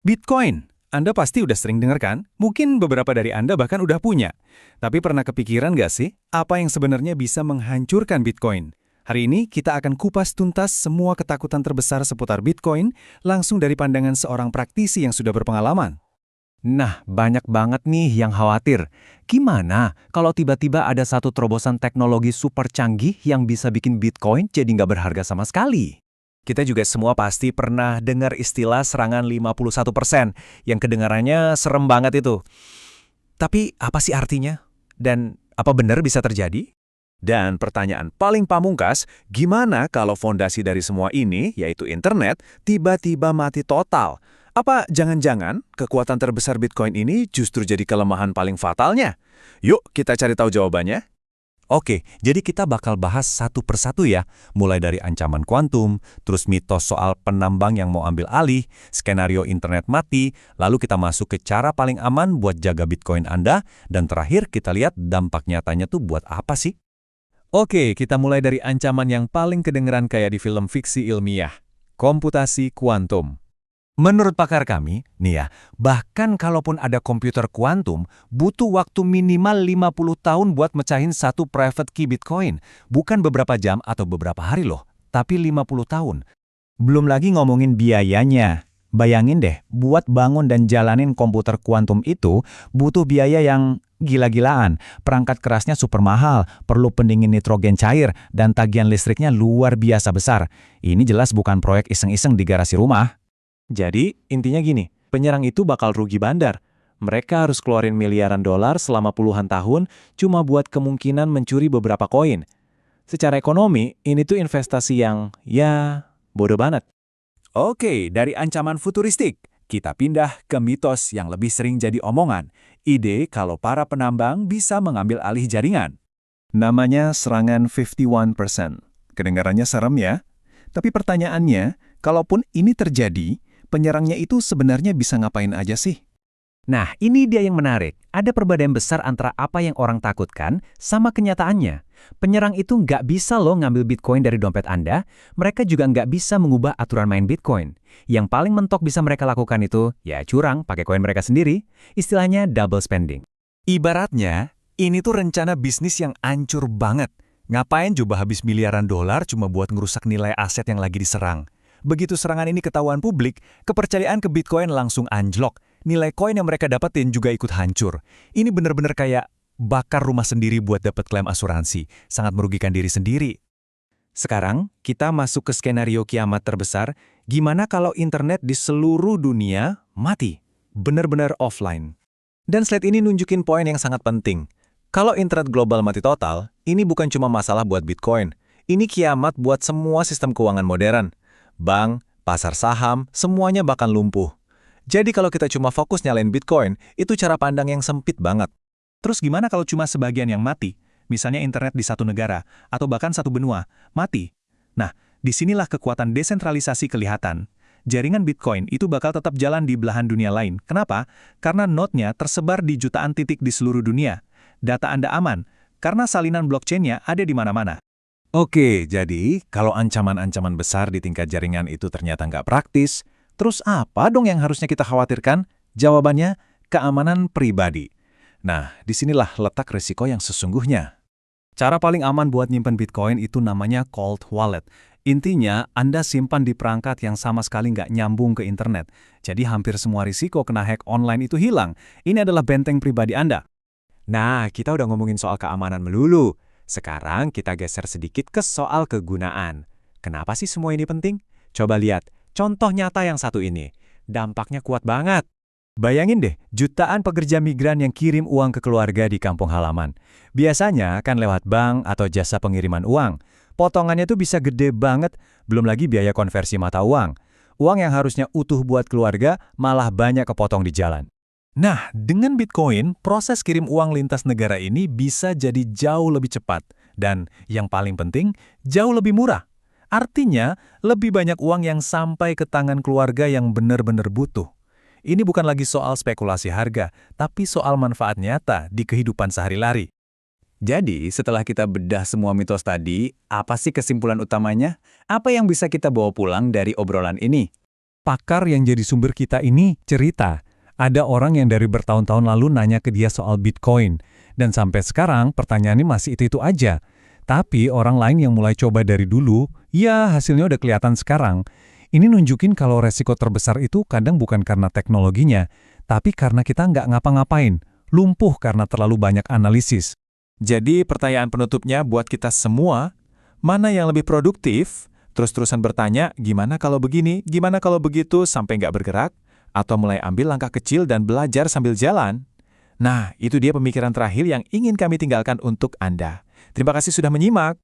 Bitcoin. Anda pasti udah sering dengar kan? Mungkin beberapa dari Anda bahkan udah punya. Tapi pernah kepikiran nggak sih, apa yang sebenarnya bisa menghancurkan Bitcoin? Hari ini kita akan kupas tuntas semua ketakutan terbesar seputar Bitcoin langsung dari pandangan seorang praktisi yang sudah berpengalaman. Nah, banyak banget nih yang khawatir. Gimana kalau tiba-tiba ada satu terobosan teknologi super canggih yang bisa bikin Bitcoin jadi nggak berharga sama sekali? Kita juga semua pasti pernah dengar istilah serangan 51%, yang kedengarannya serem banget itu. Tapi apa sih artinya? Dan apa benar bisa terjadi? Dan pertanyaan paling pamungkas, gimana kalau fondasi dari semua ini, yaitu internet, tiba-tiba mati total? Apa jangan-jangan kekuatan terbesar Bitcoin ini justru jadi kelemahan paling fatalnya? Yuk kita cari tahu jawabannya. Oke, jadi kita bakal bahas satu persatu ya, mulai dari ancaman kuantum, terus mitos soal penambang yang mau ambil alih, skenario internet mati, lalu kita masuk ke cara paling aman buat jaga Bitcoin Anda, dan terakhir kita lihat dampak nyatanya tuh buat apa sih? Oke, kita mulai dari ancaman yang paling kedengeran kayak di film fiksi ilmiah, komputasi kuantum. Menurut pakar kami, nih ya, bahkan kalaupun ada komputer kuantum, butuh waktu minimal 50 tahun buat mecahin satu private key Bitcoin. Bukan beberapa jam atau beberapa hari loh, tapi 50 tahun. Belum lagi ngomongin biayanya. Bayangin deh, buat bangun dan jalanin komputer kuantum itu butuh biaya yang gila-gilaan. Perangkat kerasnya super mahal, perlu pendingin nitrogen cair, dan tagihan listriknya luar biasa besar. Ini jelas bukan proyek iseng-iseng di garasi rumah. Jadi, intinya gini, penyerang itu bakal rugi bandar. Mereka harus keluarin miliaran dolar selama puluhan tahun cuma buat kemungkinan mencuri beberapa koin. Secara ekonomi, ini tuh investasi yang, ya, bodoh banget. Oke, dari ancaman futuristik, kita pindah ke mitos yang lebih sering jadi omongan. Ide kalau para penambang bisa mengambil alih jaringan. Namanya serangan 51%. Kedengarannya serem ya? Tapi pertanyaannya, kalaupun ini terjadi, penyerangnya itu sebenarnya bisa ngapain aja sih? Nah, ini dia yang menarik. Ada perbedaan besar antara apa yang orang takutkan sama kenyataannya. Penyerang itu nggak bisa loh ngambil Bitcoin dari dompet Anda. Mereka juga nggak bisa mengubah aturan main Bitcoin. Yang paling mentok bisa mereka lakukan itu, ya curang, pakai koin mereka sendiri. Istilahnya double spending. Ibaratnya, ini tuh rencana bisnis yang ancur banget. Ngapain coba habis miliaran dolar cuma buat ngerusak nilai aset yang lagi diserang? Begitu serangan ini ketahuan publik, kepercayaan ke Bitcoin langsung anjlok. Nilai koin yang mereka dapetin juga ikut hancur. Ini bener-bener kayak bakar rumah sendiri buat dapat klaim asuransi. Sangat merugikan diri sendiri. Sekarang, kita masuk ke skenario kiamat terbesar. Gimana kalau internet di seluruh dunia mati? Bener-bener offline. Dan slide ini nunjukin poin yang sangat penting. Kalau internet global mati total, ini bukan cuma masalah buat Bitcoin. Ini kiamat buat semua sistem keuangan modern. Bank, pasar saham, semuanya bakal lumpuh. Jadi kalau kita cuma fokus nyalain Bitcoin, itu cara pandang yang sempit banget. Terus gimana kalau cuma sebagian yang mati? Misalnya internet di satu negara, atau bahkan satu benua, mati. Nah, disinilah kekuatan desentralisasi kelihatan. Jaringan Bitcoin itu bakal tetap jalan di belahan dunia lain. Kenapa? Karena node-nya tersebar di jutaan titik di seluruh dunia. Data Anda aman, karena salinan blockchain-nya ada di mana-mana. Oke, jadi kalau ancaman-ancaman besar di tingkat jaringan itu ternyata nggak praktis, terus apa dong yang harusnya kita khawatirkan? Jawabannya, keamanan pribadi. Nah, disinilah letak risiko yang sesungguhnya. Cara paling aman buat nyimpen Bitcoin itu namanya cold wallet. Intinya, Anda simpan di perangkat yang sama sekali nggak nyambung ke internet. Jadi hampir semua risiko kena hack online itu hilang. Ini adalah benteng pribadi Anda. Nah, kita udah ngomongin soal keamanan melulu. Sekarang kita geser sedikit ke soal kegunaan. Kenapa sih semua ini penting? Coba lihat, contoh nyata yang satu ini. Dampaknya kuat banget. Bayangin deh, jutaan pekerja migran yang kirim uang ke keluarga di kampung halaman. Biasanya kan lewat bank atau jasa pengiriman uang. Potongannya tuh bisa gede banget, belum lagi biaya konversi mata uang. Uang yang harusnya utuh buat keluarga malah banyak kepotong di jalan. Nah, dengan Bitcoin, proses kirim uang lintas negara ini bisa jadi jauh lebih cepat. Dan yang paling penting, jauh lebih murah. Artinya, lebih banyak uang yang sampai ke tangan keluarga yang benar-benar butuh. Ini bukan lagi soal spekulasi harga, tapi soal manfaat nyata di kehidupan sehari-hari. Jadi, setelah kita bedah semua mitos tadi, apa sih kesimpulan utamanya? Apa yang bisa kita bawa pulang dari obrolan ini? pakar yang jadi sumber kita ini cerita, ada orang yang dari bertahun-tahun lalu nanya ke dia soal Bitcoin, dan sampai sekarang pertanyaannya masih itu-itu aja. Tapi orang lain yang mulai coba dari dulu, ya hasilnya udah kelihatan sekarang. Ini nunjukin kalau resiko terbesar itu kadang bukan karena teknologinya, tapi karena kita nggak ngapa-ngapain, lumpuh karena terlalu banyak analisis. Jadi pertanyaan penutupnya buat kita semua, mana yang lebih produktif? Terus-terusan bertanya, gimana kalau begini, gimana kalau begitu sampai nggak bergerak? Atau mulai ambil langkah kecil dan belajar sambil jalan? Nah, itu dia pemikiran terakhir yang ingin kami tinggalkan untuk Anda. Terima kasih sudah menyimak.